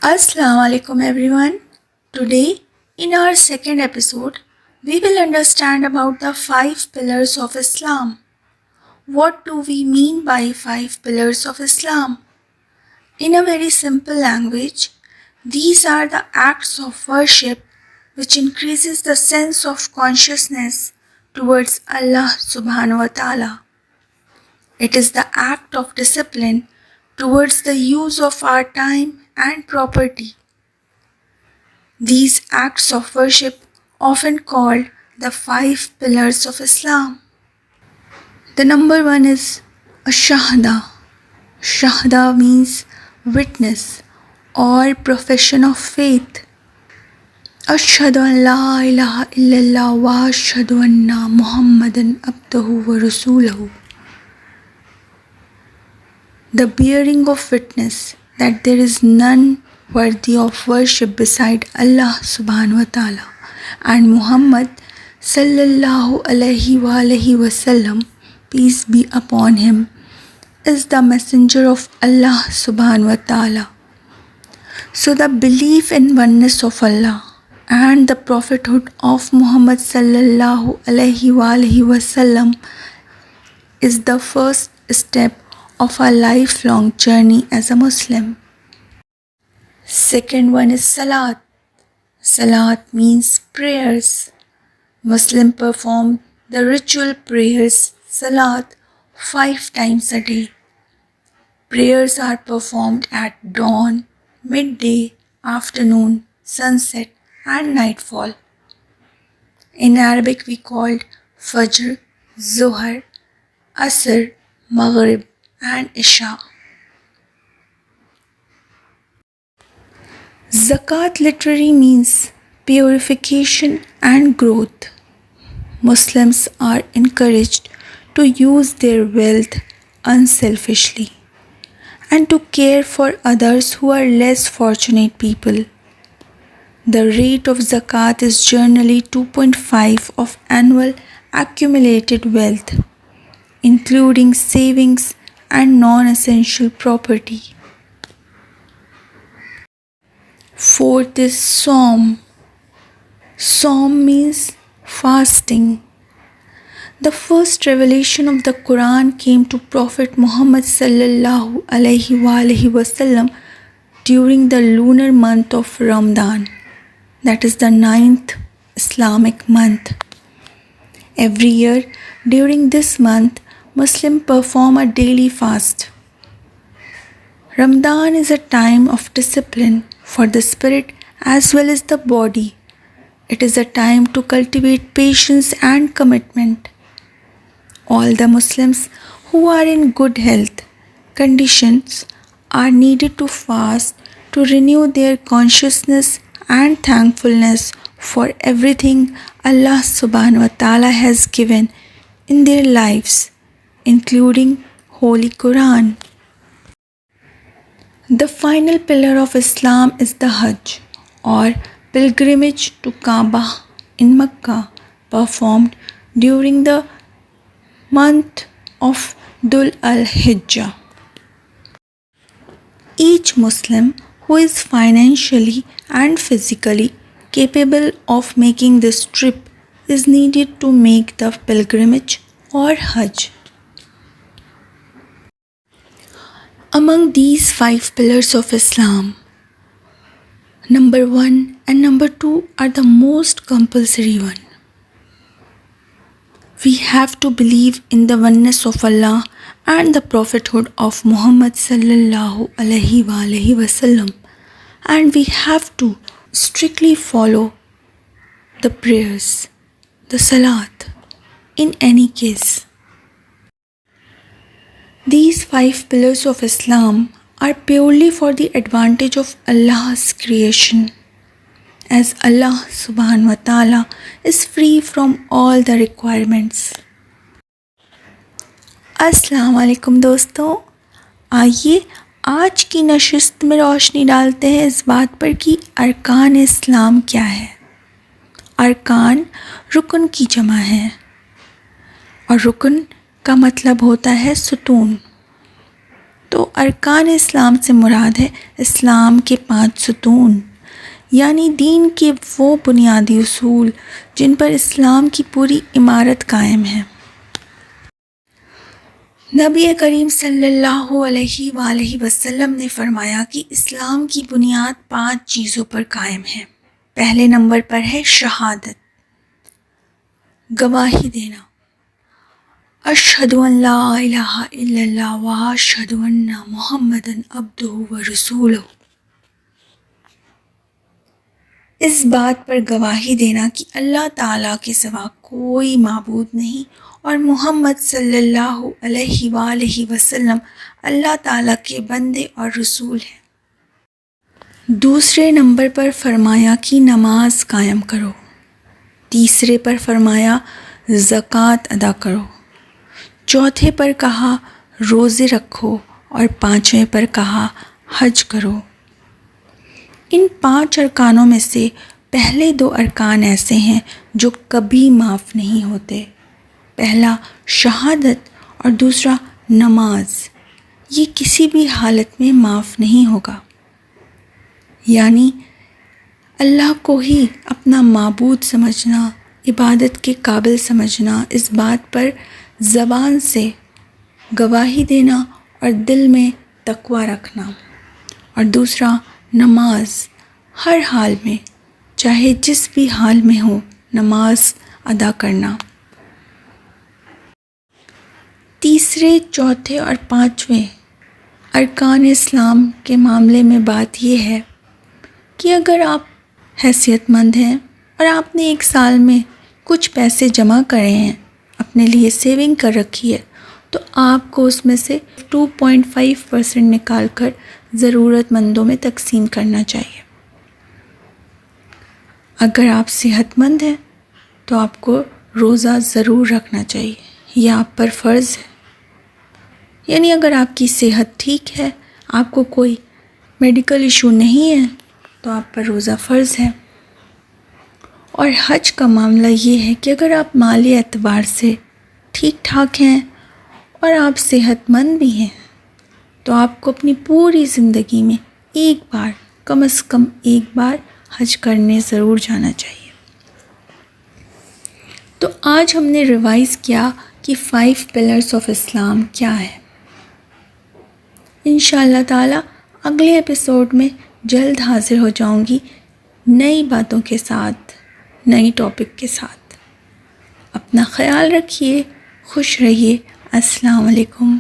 Assalamu alaikum everyone. Today, in our second episode, we will understand about the 5 pillars of Islam. What do we mean by 5 pillars of Islam? In a very simple language, these are the acts of worship which increases the sense of consciousness towards Allah subhanahu wa ta'ala. It is the act of discipline towards the use of our time and property. These acts of worship often called the 5 pillars of Islam. The number one is Shahada. Shahada means witness or profession of faith. Ashhadu an la ilaha illallah wa ashhadu anna Muhammadan abduhu wa rasuluhu. The bearing of witness that there is none worthy of worship beside Allah subhanahu wa ta'ala and Muhammad sallallahu alaihi wasallam, peace be upon him, is the messenger of Allah subhanahu wa ta'ala. So the belief in oneness of Allah and the prophethood of Muhammad sallallahu alaihi wasallam is the first step of a lifelong journey as a Muslim. Second one is Salat. Salat means prayers. Muslim perform the ritual prayers Salat 5 times a day. Prayers are performed at dawn, midday, afternoon, sunset and nightfall. In Arabic we called Fajr, Zuhr, Asr, Maghrib and Isha. Zakat literally means purification and growth. Muslims are encouraged to use their wealth unselfishly and to care for others who are less fortunate people. The rate of zakat is generally 2.5 of annual accumulated wealth, including savings and non-essential property. Fourth is Saum. Saum means fasting. The first revelation of the Quran came to Prophet Muhammad sallallahu alaihi wasallam during the lunar month of Ramadan, that is the 9th Islamic month. Every year during this month, Muslims perform a daily fast. Ramadan is a time of discipline for the spirit as well as the body. It is a time to cultivate patience and commitment. All the Muslims who are in good health conditions are needed to fast to renew their consciousness and thankfulness for everything Allah subhanahu wa ta'ala has given in their lives, including Holy Quran. The final pillar of Islam is the Hajj or pilgrimage to Kaaba in Mecca, performed during the month of Dhul al-Hijjah. Each Muslim who is financially and physically capable of making this trip is needed to make the pilgrimage or Hajj. Among these 5 pillars of Islam, number 1 and number 2 are the most compulsory one. We have to believe in the oneness of Allah and the prophethood of Muhammad sallallahu alaihi wasallam, and we have to strictly follow the prayers, the salat, in any case. These 5 pillars of Islam are purely for the advantage of Allah's creation, as Allah subhanahu wa ta'ala is free from all the requirements. अस्सलाम वालेकुम दोस्तों, आइए आज की नशिस्त में रोशनी डालते हैं इस बात पर कि अरकान इस्लाम क्या है। अरकान रुकन की जमा है और रुकन का मतलब होता है सुतून। تو ارکان اسلام سے مراد ہے اسلام کے 5 ستون، یعنی دین کے وہ بنیادی اصول جن پر اسلام کی پوری عمارت قائم ہے۔ نبی کریم صلی اللہ علیہ وآلہ وسلم نے فرمایا کہ اسلام کی بنیاد 5 چیزوں پر قائم ہے۔ پہلے نمبر پر ہے شہادت، گواہی دینا، اشہد ان لا الہ الا اللہ و اشہد ان محمد عبدہ و رسولہ۔ اس بات پر گواہی دینا کہ اللہ تعالیٰ کے سوا کوئی معبود نہیں اور محمد صلی اللہ علیہ وآلہ وسلم اللہ تعالیٰ کے بندے اور رسول ہیں۔ دوسرے نمبر پر فرمایا کہ نماز قائم کرو، تیسرے پر فرمایا زکوٰۃ ادا کرو، چوتھے پر کہا روزے رکھو اور پانچویں پر کہا حج کرو۔ ان 5 ارکانوں میں سے پہلے 2 ارکان ایسے ہیں جو کبھی معاف نہیں ہوتے، پہلا شہادت اور دوسرا نماز، یہ کسی بھی حالت میں معاف نہیں ہوگا۔ یعنی اللہ کو ہی اپنا معبود سمجھنا، عبادت کے قابل سمجھنا، اس بات پر زبان سے گواہی دینا اور دل میں تقویٰ رکھنا، اور دوسرا نماز، ہر حال میں چاہے جس بھی حال میں ہو نماز ادا کرنا۔ تیسرے، چوتھے اور پانچویں ارکان اسلام کے معاملے میں بات یہ ہے کہ اگر آپ حیثیت مند ہیں اور آپ نے 1 سال میں کچھ پیسے جمع کرے ہیں، اپنے لیے سیونگ کر رکھی ہے، تو آپ کو اس میں سے 2.5% نکال کر ضرورت مندوں میں تقسیم کرنا چاہیے۔ اگر آپ صحت مند ہیں تو آپ کو روزہ ضرور رکھنا چاہیے، یہ آپ پر فرض ہے۔ یعنی اگر آپ کی صحت ٹھیک ہے، آپ کو کوئی میڈیکل ایشو نہیں ہے، تو آپ پر روزہ فرض ہے۔ اور حج کا معاملہ یہ ہے کہ اگر آپ مالی اعتبار سے ٹھیک ٹھاک ہیں اور آپ صحت مند بھی ہیں، تو آپ کو اپنی پوری زندگی میں ایک بار، کم از کم ایک بار حج کرنے ضرور جانا چاہیے۔ تو آج ہم نے ریوائز کیا کہ 5 پلرز آف اسلام کیا ہے۔ انشاءاللہ تعالیٰ اگلے ایپیسوڈ میں جلد حاضر ہو جاؤں گی نئی باتوں کے ساتھ، نئی ٹاپک کے ساتھ۔ اپنا خیال رکھیے، خوش رہیے۔ السلام علیکم۔